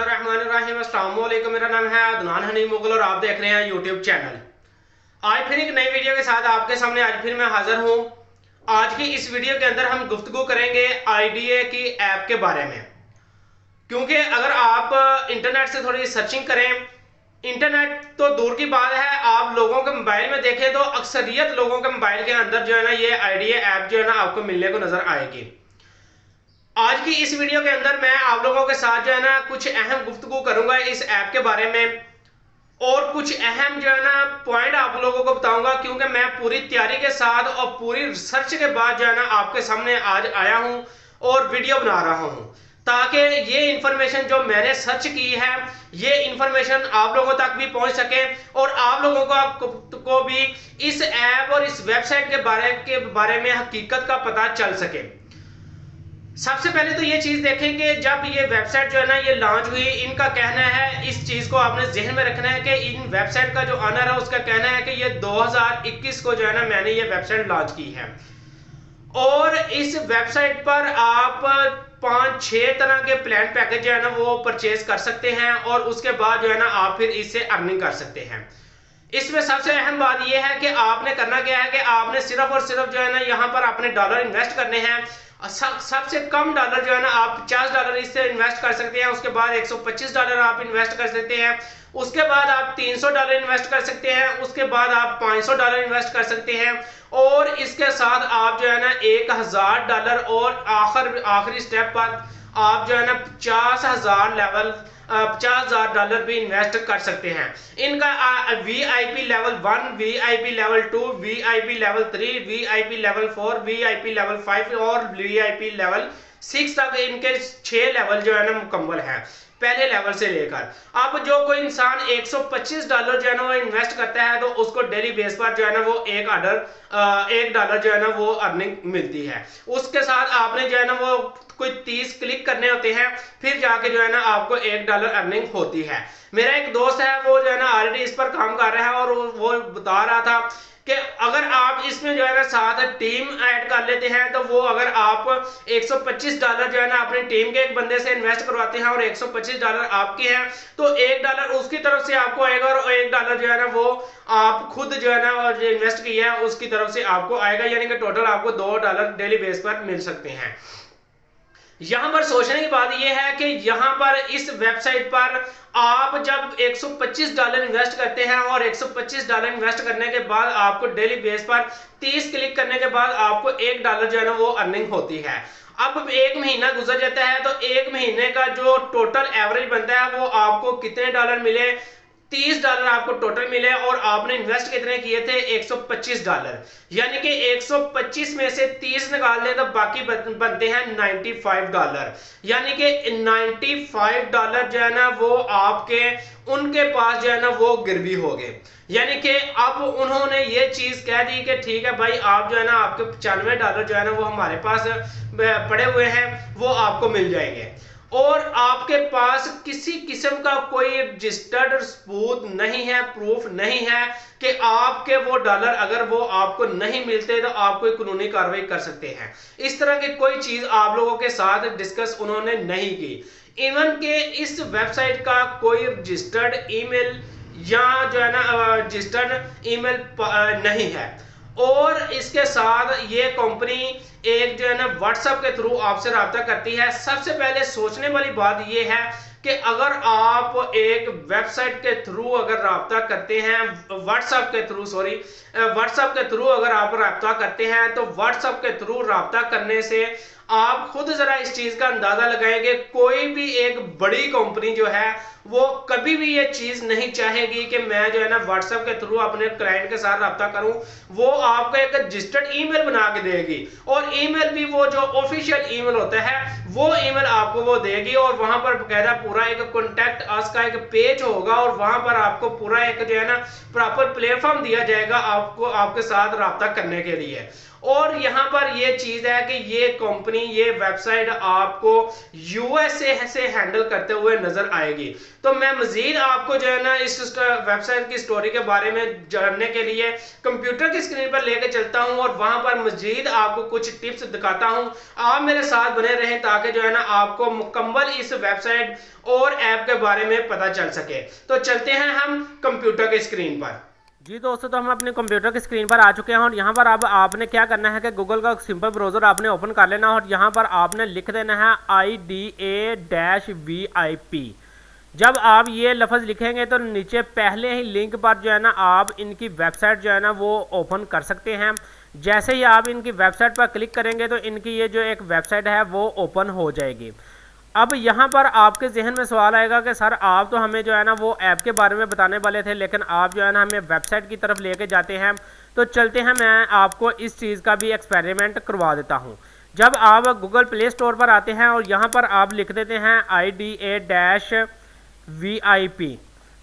बिस्मिल्लाहिर्रहमानिर्रहीम। अस्सलाम वालेकुम। मेरा नाम है अदनान हनीम मुगल और आप देख रहे हैं यूट्यूब चैनल। आज फिर एक नई वीडियो के साथ आपके सामने आज फिर मैं हाजिर हूँ। आज की इस वीडियो के अंदर हम गुफ्तगू करेंगे आईडीए की ऐप के बारे में, क्योंकि अगर आप इंटरनेट से थोड़ी सर्चिंग करें, इंटरनेट तो दूर की बात है, आप लोगों के मोबाइल में देखें तो अक्सरियत लोगों के मोबाइल के अंदर जो है ना ये आईडीए ऐप जो है ना आपको मिलने को नजर आएगी। आज की इस वीडियो के अंदर मैं आप लोगों के साथ जो है ना कुछ अहम गुफ्तगू करूंगा इस ऐप के बारे में, और कुछ अहम जो है ना पॉइंट आप लोगों को बताऊंगा, क्योंकि मैं पूरी तैयारी के साथ और पूरी रिसर्च के बाद जो है ना आपके सामने आज आया हूं और वीडियो बना रहा हूं, ताकि ये इंफॉर्मेशन जो मैंने सर्च की है ये इंफॉर्मेशन आप लोगों तक भी पहुंच सके और आप लोगों को भी इस ऐप और इस वेबसाइट के बारे में हकीकत का पता चल सके। सबसे पहले तो ये चीज देखें कि जब ये वेबसाइट जो है ना ये लॉन्च हुई, इनका कहना है, इस चीज को आपने जहन में रखना है कि इन वेबसाइट का जो ऑनर है उसका कहना है कि ये 2021 को जो है ना मैंने ये वेबसाइट लॉन्च की है और इस वेबसाइट पर आप 5-6 तरह के प्लान पैकेज जो है ना वो परचेज कर सकते हैं और उसके बाद जो है ना आप फिर इससे अर्निंग कर सकते हैं। इसमें सबसे अहम बात यह है कि आपने करना क्या है कि आपने सिर्फ और सिर्फ जो है ना यहाँ पर अपने डॉलर इन्वेस्ट करने हैं। सबसे कम डॉलर जो है ना आप $50 इससे इन्वेस्ट कर सकते हैं, उसके बाद $125 आप इन्वेस्ट कर सकते हैं, उसके बाद आप $300 इन्वेस्ट कर सकते हैं, उसके बाद आप $500 इन्वेस्ट कर सकते हैं और इसके साथ आप जो है ना $1000 और आखिरी स्टेप पर आप जो है ना $50,000 भी इन्वेस्ट कर सकते हैं। इनका VIP level 1, VIP level 2, VIP level 3, VIP level 4, VIP level 5 और VIP लेवल 6 तक इनके 6 लेवल जो है ना मुकम्मल है पहले लेवल से लेकर। अब जो कोई इंसान $125 जो है ना वो इन्वेस्ट करता है तो उसको डेली बेस पर जो है ना वो $1 जो है ना वो अर्निंग मिलती है। उसके साथ आपने जो है ना वो कोई 30 क्लिक करने होते हैं, फिर जाके जो है ना आपको $1 अर्निंग होती है। मेरा एक दोस्त है वो जो है ना ऑलरेडी इस पर काम कर रहा है और वो बता रहा था कि अगर आप इसमें जो है ना साथ टीम ऐड कर लेते हैं तो वो अगर आप $125 जो है ना अपनी टीम के एक बंदे से इन्वेस्ट करवाते हैं और $125 आपके हैं तो $1 उसकी तरफ से आपको आएगा और $1 जो है ना वो आप खुद जो है ना जो इन्वेस्ट किया है उसकी तरफ से आपको आएगा, यानी कि टोटल आपको $2 डेली बेस पर मिल सकते हैं। यहां पर सोचने की बात यह है कि यहां पर इस वेबसाइट पर आप जब $125 इन्वेस्ट करते हैं और $125 इन्वेस्ट करने के बाद आपको डेली बेस पर 30 क्लिक करने के बाद आपको $1 जो है ना वो अर्निंग होती है। अब एक महीना गुजर जाता है तो एक महीने का जो टोटल एवरेज बनता है वो आपको कितने डॉलर मिले, $30 आपको टोटल मिले और आपने इन्वेस्ट कितने किए थे, $125, यानी कि 125 में से 30 निकाल दें तो बाकी बनते हैं $95, यानी कि $95 जो है ना वो आपके उनके पास जो है ना वो गिरवी हो गए। यानी कि अब उन्होंने ये चीज कह दी कि ठीक है भाई आप जो है ना आपके $95 जो है ना वो हमारे पास पड़े हुए हैं वो आपको मिल जाएंगे और आपके पास किसी किस्म का कोई रजिस्टर्ड सबूत नहीं है, प्रूफ नहीं है कि आपके वो डॉलर अगर वो आपको नहीं मिलते तो आप कोई कानूनी कार्रवाई कर सकते हैं। इस तरह की कोई चीज आप लोगों के साथ डिस्कस उन्होंने नहीं की। इवन के इस वेबसाइट का कोई रजिस्टर्ड ईमेल या जो है ना रजिस्टर्ड ईमेल नहीं है और इसके साथ ये कंपनी एक जो है ना व्हाट्सएप के थ्रू आपसे रब्ता करती है। सबसे पहले सोचने वाली बात ये है कि अगर आप एक वेबसाइट के थ्रू अगर रब्ता करते हैं, व्हाट्सएप के थ्रू अगर आप रब्ता करते हैं तो व्हाट्सएप के थ्रू रब्ता करने से आप खुद जरा इस चीज का अंदाजा लगाएंगे, कोई भी एक बड़ी कंपनी जो है वो कभी भी ये चीज नहीं चाहेगी कि मैं जो है ना व्हाट्सएप के थ्रू अपने क्लाइंट के साथ रब्ता करूं। वो आपको एक रजिस्टर्ड ईमेल बना के देगी और ईमेल भी वो जो ऑफिशियल ईमेल होता है वो ईमेल आपको वो देगी और वहां पर बकायदा पूरा एक कॉन्टैक्ट अस का एक पेज होगा और वहां पर आपको पूरा एक जो है ना प्रॉपर प्लेटफॉर्म दिया जाएगा आपको आपके साथ रब्ता करने के लिए। और यहाँ पर ये चीज है कि ये कंपनी, ये वेबसाइट आपको यूएसए से हैंडल करते हुए नजर आएगी। तो मैं मजीद आपको जो है ना इस वेबसाइट की स्टोरी के बारे में जानने के लिए कंप्यूटर की स्क्रीन पर लेकर चलता हूं और वहां पर मजीद आपको कुछ टिप्स दिखाता हूं। आप मेरे साथ बने रहें ताकि जो है ना आपको मुकम्मल इस वेबसाइट और ऐप के बारे में पता चल सके। तो चलते हैं हम कंप्यूटर की स्क्रीन पर। जी दोस्तों, तो हम अपने कंप्यूटर की स्क्रीन पर आ चुके हैं और यहाँ पर अब आपने क्या करना है कि गूगल का सिंपल ब्राउज़र आपने ओपन कर लेना और यहाँ पर आपने लिख देना है IDA-VIP। जब आप ये लफ्ज़ लिखेंगे तो नीचे पहले ही लिंक पर जो है ना आप इनकी वेबसाइट जो है ना वो ओपन कर सकते हैं। जैसे ही आप इनकी वेबसाइट पर क्लिक करेंगे तो इनकी ये जो एक वेबसाइट है वो ओपन हो जाएगी। अब यहाँ पर आपके जहन में सवाल आएगा कि सर आप तो हमें जो है ना वो ऐप के बारे में बताने वाले थे, लेकिन आप जो है ना हमें वेबसाइट की तरफ लेके जाते हैं। तो चलते हैं, मैं आपको इस चीज़ का भी एक्सपेरिमेंट करवा देता हूँ। जब आप गूगल प्ले स्टोर पर आते हैं और यहाँ पर आप लिख देते हैं IDA-VIP,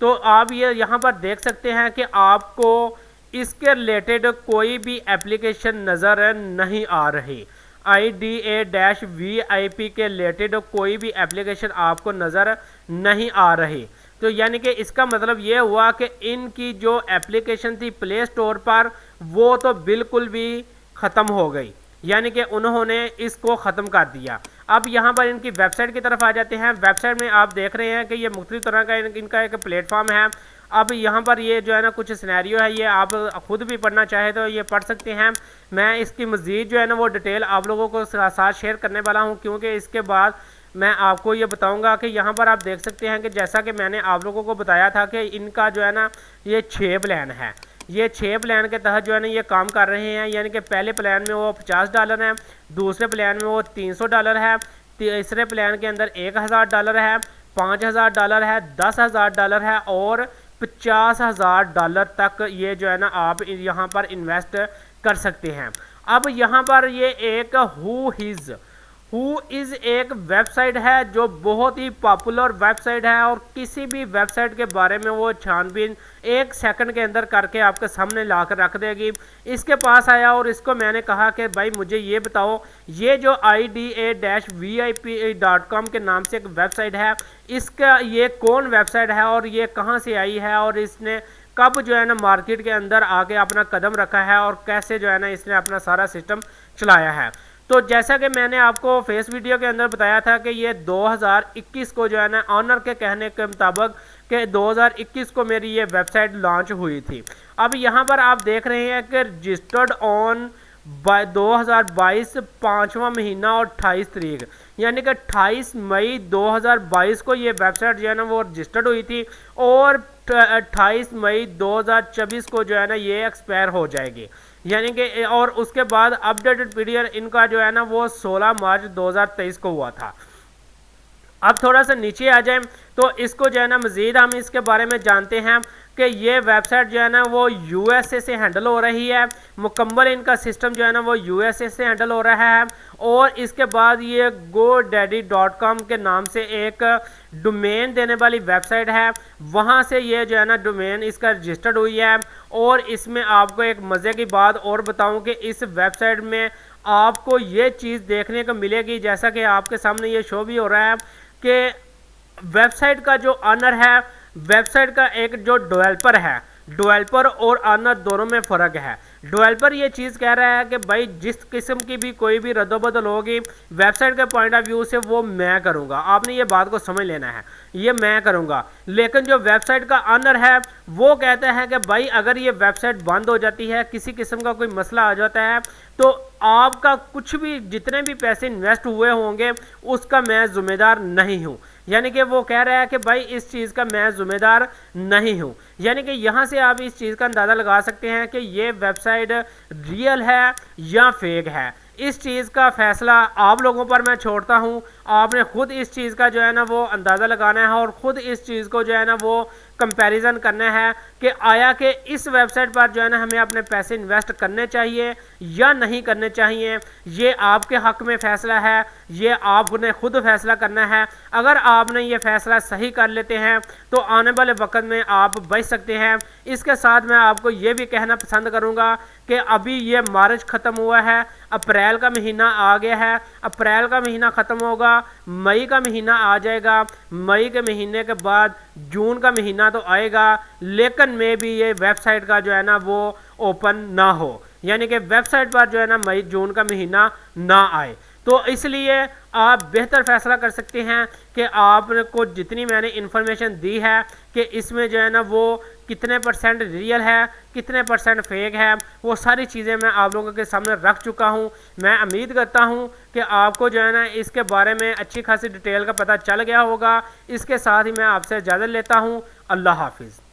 तो आप ये यहाँ पर देख सकते हैं कि आपको इसके रिलेटेड कोई भी एप्लीकेशन नज़र नहीं आ रही। IDA-VIP के रिलेटेड कोई भी एप्लीकेशन आपको नज़र नहीं आ रही। तो यानी कि इसका मतलब ये हुआ कि इनकी जो एप्लीकेशन थी प्ले स्टोर पर वो तो बिल्कुल भी ख़त्म हो गई, यानी कि उन्होंने इसको ख़त्म कर दिया। अब यहाँ पर इनकी वेबसाइट की तरफ आ जाते हैं। वेबसाइट में आप देख रहे हैं कि ये मुख्तलिफ तरह का इनका एक प्लेटफॉर्म है। अब यहाँ पर ये जो है ना कुछ सिनेरियो है, ये आप खुद भी पढ़ना चाहे तो ये पढ़ सकते हैं। मैं इसकी मज़ीद जो है ना वो डिटेल आप लोगों को साथ शेयर करने वाला हूँ, क्योंकि इसके बाद मैं आपको ये बताऊंगा कि यहाँ पर आप देख सकते हैं कि जैसा कि मैंने आप लोगों को बताया था कि इनका जो है ना ये 6 प्लान है। ये 6 प्लान के तहत जो है ना ये काम कर रहे हैं। यानी कि पहले प्लान में वो $50 है, दूसरे प्लान में वो $300 है, तीसरे प्लान के अंदर $1000 है, $5000 है, $10,000 है और $50,000 तक ये जो है ना आप यहाँ पर इन्वेस्ट कर सकते हैं। अब यहाँ पर ये एक हु इज़ एक वेबसाइट है जो बहुत ही पॉपुलर वेबसाइट है और किसी भी वेबसाइट के बारे में वो छानबीन 1 सेकंड के अंदर करके आपके सामने ला कर रख देगी। इसके पास आया और इसको मैंने कहा कि भाई मुझे ये बताओ, ये जो IDA-VIP.com के नाम से एक वेबसाइट है, इसका ये कौन वेबसाइट है और ये कहाँ से आई है और इसने कब जो है ना मार्केट के अंदर आके अपना कदम रखा है और कैसे जो है ना इसने अपना सारा सिस्टम चलाया है। तो जैसा कि मैंने आपको फेस वीडियो के अंदर बताया था कि ये 2021 को जो है ना ऑनर के कहने के मुताबिक कि 2021 को मेरी ये वेबसाइट लॉन्च हुई थी। अब यहाँ पर आप देख रहे हैं कि रजिस्टर्ड ऑन 2022 5वां महीना और 28 तारीख, यानी कि 28 मई 2022 को ये वेबसाइट जो है ना वो रजिस्टर्ड हुई थी और 28 मई 2024 को जो है ना ये एक्सपायर हो जाएगी। यानी कि और उसके बाद अपडेटेड पीरियड इनका जो है ना वो 16 मार्च 2023 को हुआ था। अब थोड़ा सा नीचे आ जाएं तो इसको जो है ना मज़ीद हम इसके बारे में जानते हैं कि ये वेबसाइट जो है ना वो यूएसए से हैंडल हो रही है। मुकम्मल इनका सिस्टम जो है ना वो यूएसए से हैंडल हो रहा है और इसके बाद ये GoDaddy.com के नाम से एक डोमेन देने वाली वेबसाइट है, वहाँ से ये जो है ना डोमेन इसका रजिस्टर्ड हुई है। और इसमें आपको एक मज़े की बात और बताऊँ कि इस वेबसाइट में आपको ये चीज़ देखने को मिलेगी, जैसा कि आपके सामने ये शो भी हो रहा है कि वेबसाइट का जो ऑनर है, वेबसाइट का एक जो डेवलपर है, डेवलपर और ऑनर दोनों में फ़र्क है। डेवलपर ये चीज़ कह रहा है कि भाई जिस किस्म की भी कोई भी रद्दोबदल होगी वेबसाइट के पॉइंट ऑफ व्यू से वो मैं करूँगा। आपने ये बात को समझ लेना है, ये मैं करूँगा। लेकिन जो वेबसाइट का ऑनर है वो कहता है कि भाई अगर ये वेबसाइट बंद हो जाती है, किसी किस्म का कोई मसला आ जाता है, तो आपका कुछ भी जितने भी पैसे इन्वेस्ट हुए होंगे उसका मैं ज़िम्मेदार नहीं हूँ। यानी कि वो कह रहा है कि भाई इस चीज़ का मैं ज़िम्मेदार नहीं हूँ। यानी कि यहाँ से आप इस चीज़ का अंदाज़ा लगा सकते हैं कि ये वेबसाइट रियल है या फेक है। इस चीज़ का फ़ैसला आप लोगों पर मैं छोड़ता हूँ। आपने ख़ुद इस चीज़ का जो है ना वो अंदाज़ा लगाना है और ख़ुद इस चीज़ को जो है ना वो कंपैरिजन करना है कि आया कि इस वेबसाइट पर जो है ना हमें अपने पैसे इन्वेस्ट करने चाहिए या नहीं करने चाहिए। ये आपके हक में फ़ैसला है, ये आपने खुद फैसला करना है। अगर आपने ये फ़ैसला सही कर लेते हैं तो आने वाले वक्त में आप बच सकते हैं। इसके साथ मैं आपको ये भी कहना पसंद करूँगा कि अभी ये मार्च ख़त्म हुआ है, अप्रैल का महीना आ गया है, अप्रैल का महीना ख़त्म होगा, मई का महीना आ जाएगा, मई के महीने के बाद जून का महीना तो आएगा, लेकिन मे भी ये वेबसाइट का जो है ना वो ओपन ना हो, यानी कि वेबसाइट पर जो है ना मई जून का महीना ना आए। तो इसलिए आप बेहतर फैसला कर सकते हैं कि आपको जितनी मैंने इन्फॉर्मेशन दी है कि इसमें जो है ना वो कितने % रियल है, कितने % फेक है, वो सारी चीज़ें मैं आप लोगों के सामने रख चुका हूं। मैं उम्मीद करता हूं कि आपको जो है ना इसके बारे में अच्छी खासी डिटेल का पता चल गया होगा। इसके साथ ही मैं आपसे इजाज़त लेता हूं। अल्लाह हाफिज़।